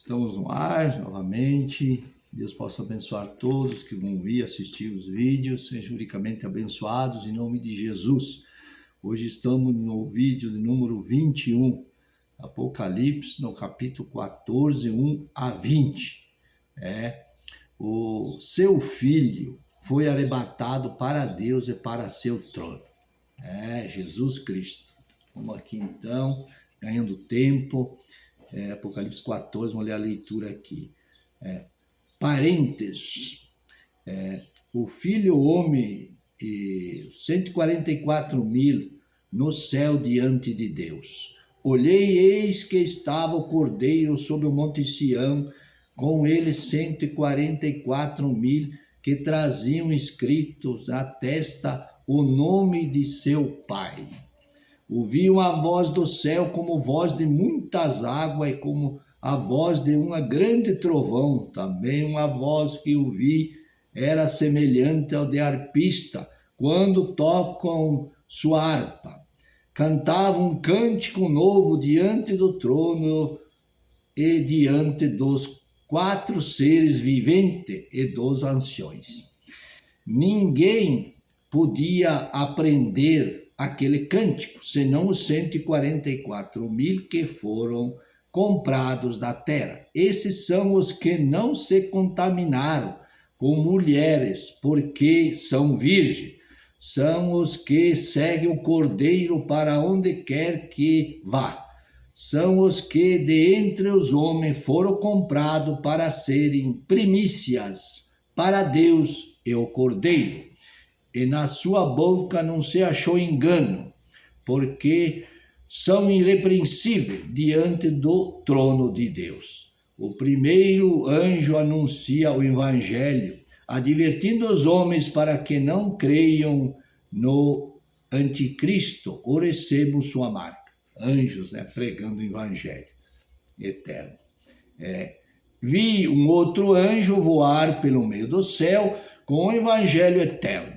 Estamos no ar novamente. Deus possa abençoar todos que vão vir assistir os vídeos, sejam ricamente abençoados em nome de Jesus. Hoje estamos no vídeo de número 21, Apocalipse, no capítulo 14, 1 a 20. O seu filho foi arrebatado para Deus e para seu trono. Jesus Cristo. Vamos aqui então, ganhando tempo. Apocalipse 14, vamos ler a leitura aqui. Parênteses. O filho homem e 144.000 no céu diante de Deus. Olhei, eis que estava o cordeiro sobre o monte Sião, com ele 144.000 que traziam escritos na testa o nome de seu pai. Ouvi uma voz do céu como voz de muitas águas e como a voz de um grande trovão. Também uma voz que ouvi era semelhante ao de arpista, quando tocam sua harpa. Cantavam um cântico novo diante do trono e diante dos 4 seres viventes e dos anciões. Ninguém podia aprender aquele cântico, senão os 144.000 que foram comprados da terra. Esses são os que não se contaminaram com mulheres, porque são virgens. São os que seguem o cordeiro para onde quer que vá. São os que de entre os homens foram comprados para serem primícias para Deus e o cordeiro. E na sua boca não se achou engano, porque são irrepreensíveis diante do trono de Deus. O primeiro anjo anuncia o evangelho, advertindo os homens para que não creiam no anticristo ou recebam sua marca. Anjos, pregando o evangelho eterno. Vi um outro anjo voar pelo meio do céu com o evangelho eterno,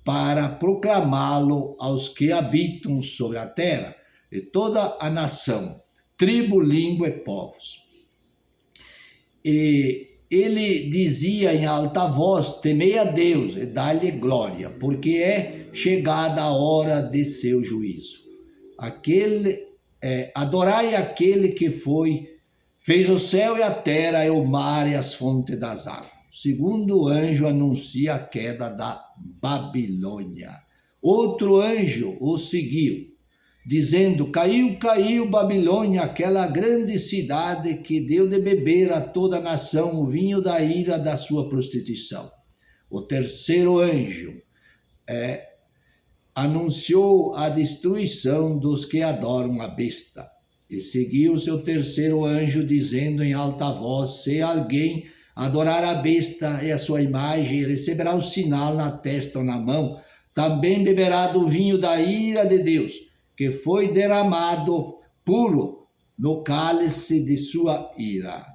para proclamá-lo aos que habitam sobre a terra, e toda a nação, tribo, língua e povos. E ele dizia em alta voz: temei a Deus e dai-lhe glória, porque é chegada a hora de seu juízo. Adorai aquele que fez o céu e a terra e o mar e as fontes das águas. O segundo anjo anuncia a queda da Babilônia. Outro anjo o seguiu, dizendo: caiu, caiu Babilônia, aquela grande cidade que deu de beber a toda a nação o vinho da ira da sua prostituição. O terceiro anjo anunciou a destruição dos que adoram a besta. E seguiu o seu terceiro anjo, dizendo em alta voz: se alguém adorar a besta e a sua imagem, receberá um sinal na testa ou na mão, também beberá do vinho da ira de Deus, que foi derramado puro no cálice de sua ira,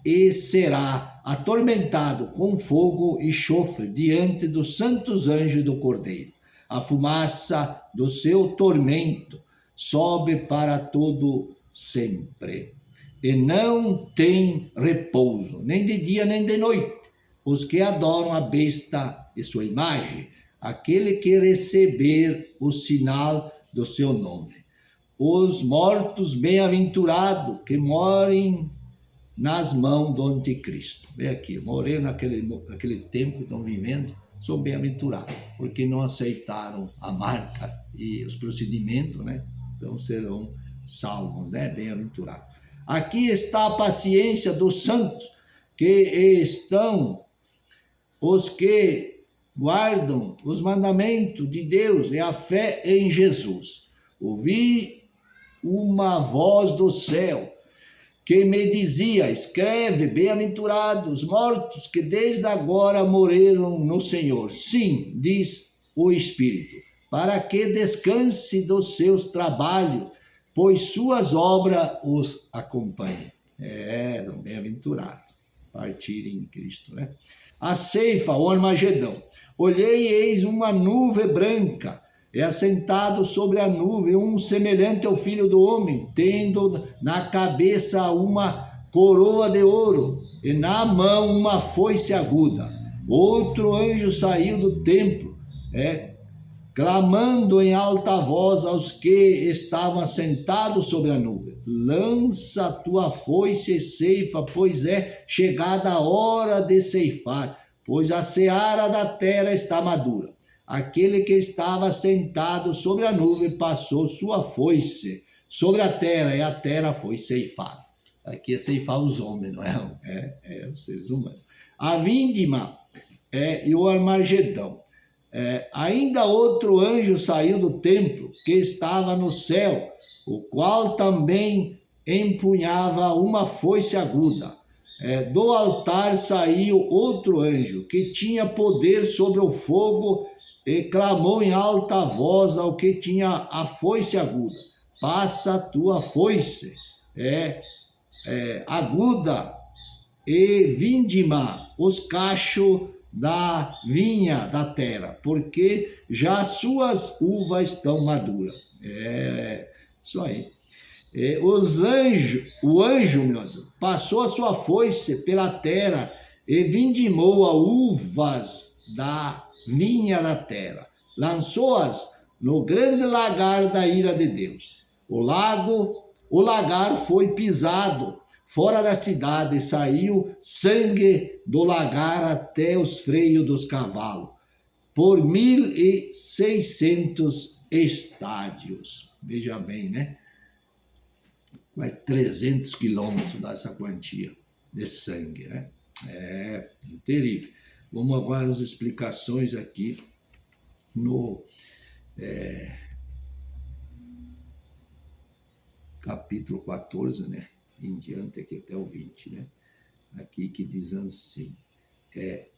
e será atormentado com fogo e chofre diante dos santos anjos do Cordeiro. A fumaça do seu tormento sobe para todo sempre, e não tem repouso, nem de dia nem de noite, os que adoram a besta e sua imagem, aquele que receber o sinal do seu nome. Os mortos bem-aventurados que morem nas mãos do anticristo. Vem aqui, morreram naquele tempo que estão vivendo, são bem-aventurados, porque não aceitaram a marca e os procedimentos, então serão salvos, bem-aventurados. Aqui está a paciência dos santos, que estão os que guardam os mandamentos de Deus e a fé em Jesus. Ouvi uma voz do céu que me dizia: escreve, bem-aventurados os mortos que desde agora morreram no Senhor. Sim, diz o Espírito, para que descanse dos seus trabalhos, pois suas obras os acompanhem. São bem-aventurados, partirem em Cristo, A ceifa, o Armagedão. Olhei, eis uma nuvem branca, e assentado sobre a nuvem, um semelhante ao Filho do Homem, tendo na cabeça uma coroa de ouro e na mão uma foice aguda. Outro anjo saiu do templo, clamando em alta voz aos que estavam assentados sobre a nuvem: lança a tua foice e ceifa, pois é chegada a hora de ceifar, pois a seara da terra está madura. Aquele que estava sentado sobre a nuvem passou sua foice sobre a terra, e a terra foi ceifada. Aqui é ceifar os homens, não é? Os seres humanos. A vindima e o Armagedão. Ainda outro anjo saiu do templo que estava no céu, o qual também empunhava uma foice aguda. Do altar saiu outro anjo que tinha poder sobre o fogo e clamou em alta voz ao que tinha a foice aguda: passa a tua foice aguda e vindima os cachos da vinha da terra, porque já suas uvas estão maduras. Isso aí. O anjo, meus, passou a sua foice pela terra e vindimou as uvas da vinha da terra, lançou-as no grande lagar da ira de Deus. O lagar foi pisado fora da cidade, e saiu sangue do lagar até os freios dos cavalos, por 1.600 estádios. Veja bem, né? Vai 300 quilômetros dessa quantia de sangue, né? Terrível. Vamos agora às explicações aqui no capítulo 14, né? Em diante aqui até o 20, né? Aqui que diz assim,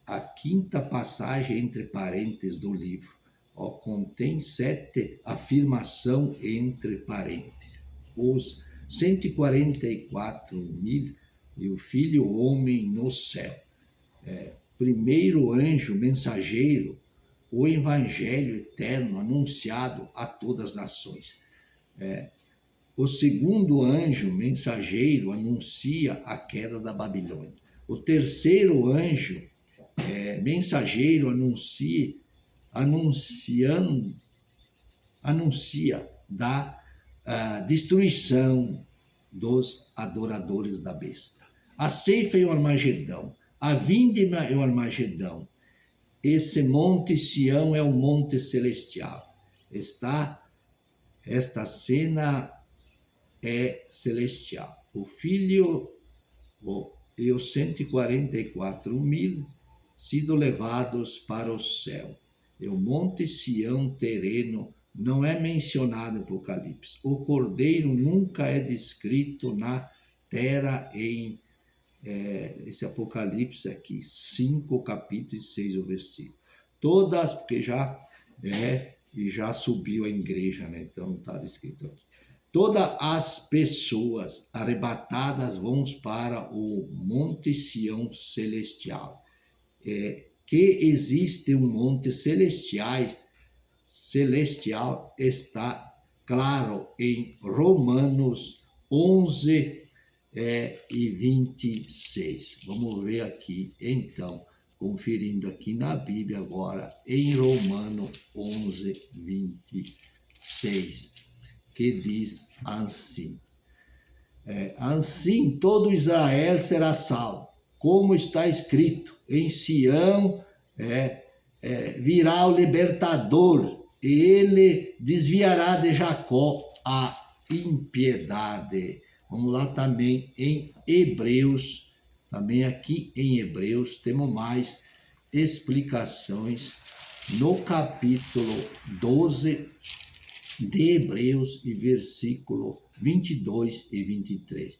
a quinta passagem entre parênteses do livro, contém 7 afirmações entre parênteses. Os 144.000 e o Filho Homem no céu. Primeiro anjo mensageiro, o evangelho eterno anunciado a todas as nações. O segundo anjo mensageiro anuncia a queda da Babilônia. O terceiro anjo mensageiro anuncia da destruição dos adoradores da besta. A ceifa e o Armagedão, a vindima e o Armagedão. Esse monte Sião é o monte celestial. Esta cena é celestial. O Filho e os 144.000 sido levados para o céu. E o monte Sião terreno não é mencionado em Apocalipse. O Cordeiro nunca é descrito na terra em esse Apocalipse aqui, 5 capítulos e 6 o versículo. Todas, porque já subiu a igreja, né? Então está descrito aqui. Todas as pessoas arrebatadas vão para o Monte Sião celestial. Que existe um monte celestial está claro em Romanos 11 e 26. Vamos ver aqui, então, conferindo aqui na Bíblia agora, em Romanos 11, 26, que diz assim: assim todo Israel será salvo, como está escrito, em Sião virá o libertador, e ele desviará de Jacó a impiedade. Vamos lá também em Hebreus, também aqui em Hebreus temos mais explicações no capítulo 12 de Hebreus e versículo 22 e 23.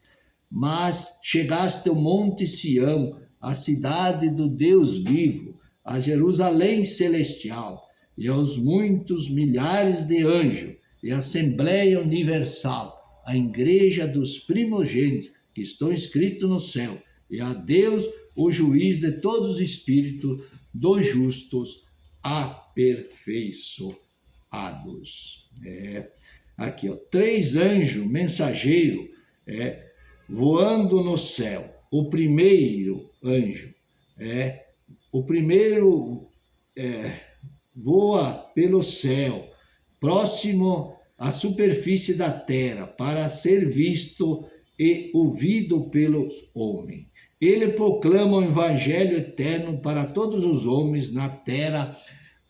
Mas chegaste ao monte Sião, a cidade do Deus vivo, a Jerusalém celestial, e aos muitos milhares de anjos, e a Assembleia Universal, a igreja dos primogênitos que estão escritos no céu, e a Deus, o juiz de todos os espíritos dos justos aperfeiçoados. Aqui, 3 anjos mensageiros voando no céu. O primeiro anjo, o primeiro voa pelo céu, próximo à superfície da terra, para ser visto e ouvido pelos homens. Ele proclama o evangelho eterno para todos os homens na terra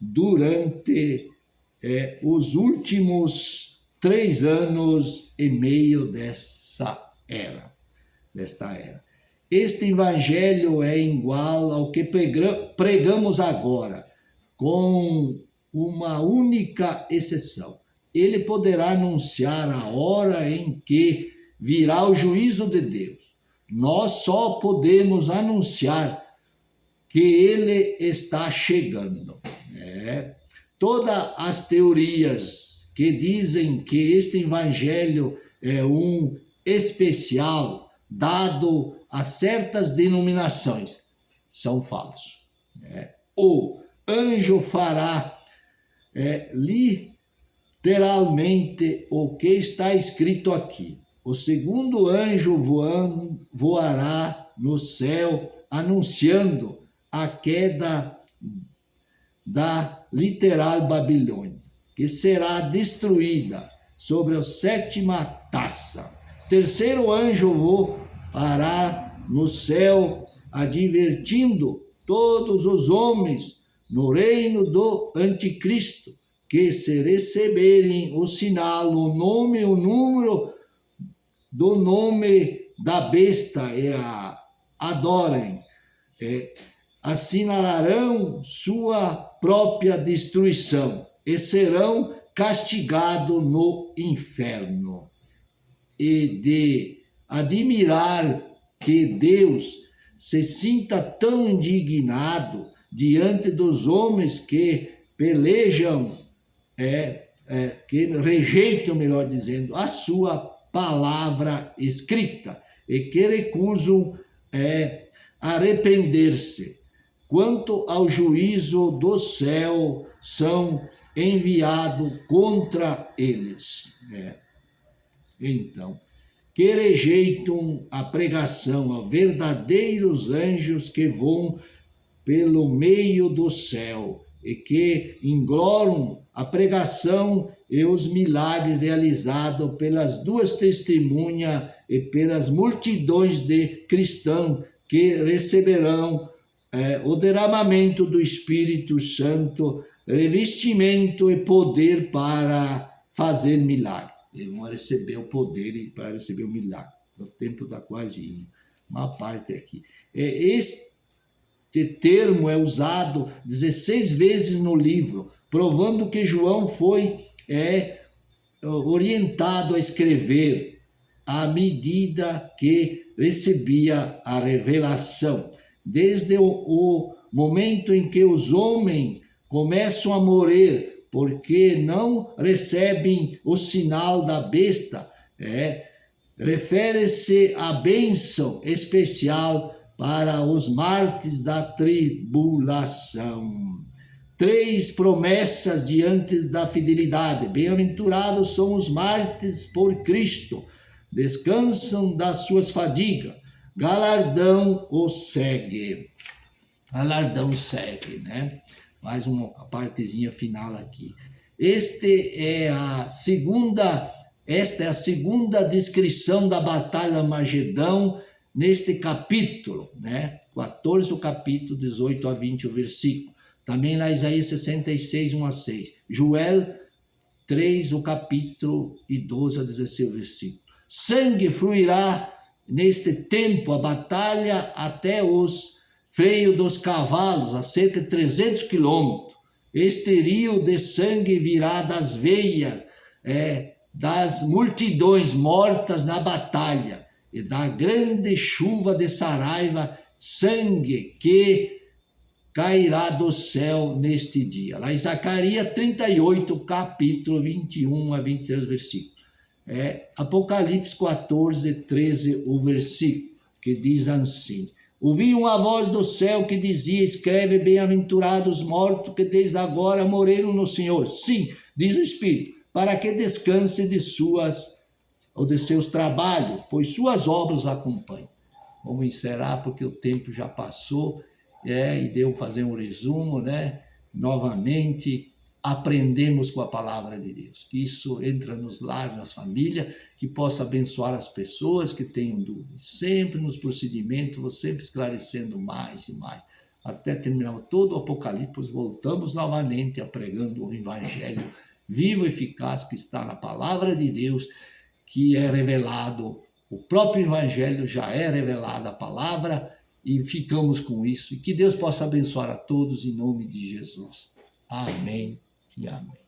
durante os últimos 3 anos e meio desta era. Este evangelho é igual ao que pregamos agora, com uma única exceção. Ele poderá anunciar a hora em que virá o juízo de Deus. Nós só podemos anunciar que ele está chegando. Todas as teorias que dizem que este evangelho é um especial dado a certas denominações são falsos. O anjo fará literalmente o que está escrito aqui. O segundo anjo voará no céu, anunciando a queda da literal Babilônia, que será destruída sobre a 7ª taça. Terceiro anjo voará no céu, advertindo todos os homens no reino do anticristo, que se receberem o sinal, o nome e o número do nome da besta e a adorem, assinalarão sua própria destruição e serão castigados no inferno. E de admirar que Deus se sinta tão indignado diante dos homens que pelejam, que rejeitam, melhor dizendo, a sua palavra escrita e que recusam arrepender-se. Quanto ao juízo do céu, são enviados contra eles. Então, que rejeitam a pregação, a verdadeiros anjos que vão pelo meio do céu e que engloram a pregação e os milagres realizados pelas 2 testemunhas e pelas multidões de cristãos que receberão o derramamento do Espírito Santo, revestimento e poder para fazer milagre. Eles vão receber o poder para receber o milagre. O tempo está quase indo. Uma parte aqui. Este termo é usado 16 vezes no livro, provando que João foi orientado a escrever à medida que recebia a revelação. Desde o momento em que os homens começam a morrer porque não recebem o sinal da besta, refere-se à bênção especial para os mártires da tribulação. 3 promessas diante da fidelidade. Bem-aventurados são os mártires por Cristo, descansam das suas fadigas, galardão os segue. Galardão segue, né? Mais uma partezinha final aqui. Esta é a segunda descrição da batalha de Magedão neste capítulo, né? 14 o capítulo, 18 a 20 o versículo. Também lá Isaías 66, 1 a 6. Joel 3 o capítulo e 12 a 16 o versículo. Sangue fluirá neste tempo, a batalha até os freios dos cavalos, a cerca de 300 quilômetros. Este rio de sangue virá das veias, das multidões mortas na batalha, e da grande chuva de Saraiva, sangue que cairá do céu neste dia. Lá em Zacarias 38, capítulo 21 a 26 versículos. Apocalipse 14, 13 o versículo, que diz assim: ouvi uma voz do céu que dizia: escreve, bem-aventurados os mortos que desde agora morreram no Senhor. Sim, diz o Espírito, para que descanse de suas ou de seus trabalhos, pois suas obras acompanham. Vamos encerrar porque o tempo já passou, e deu fazer um resumo, né? Novamente, aprendemos com a palavra de Deus. Que isso entra nos lares, nas famílias, que possa abençoar as pessoas que tenham dúvidas. Sempre nos procedimentos, sempre esclarecendo mais e mais. Até terminar todo o Apocalipse, voltamos novamente a pregando o Evangelho vivo e eficaz que está na palavra de Deus, que é revelado, o próprio Evangelho já é revelado a palavra, e ficamos com isso. E que Deus possa abençoar a todos em nome de Jesus. Amém e amém.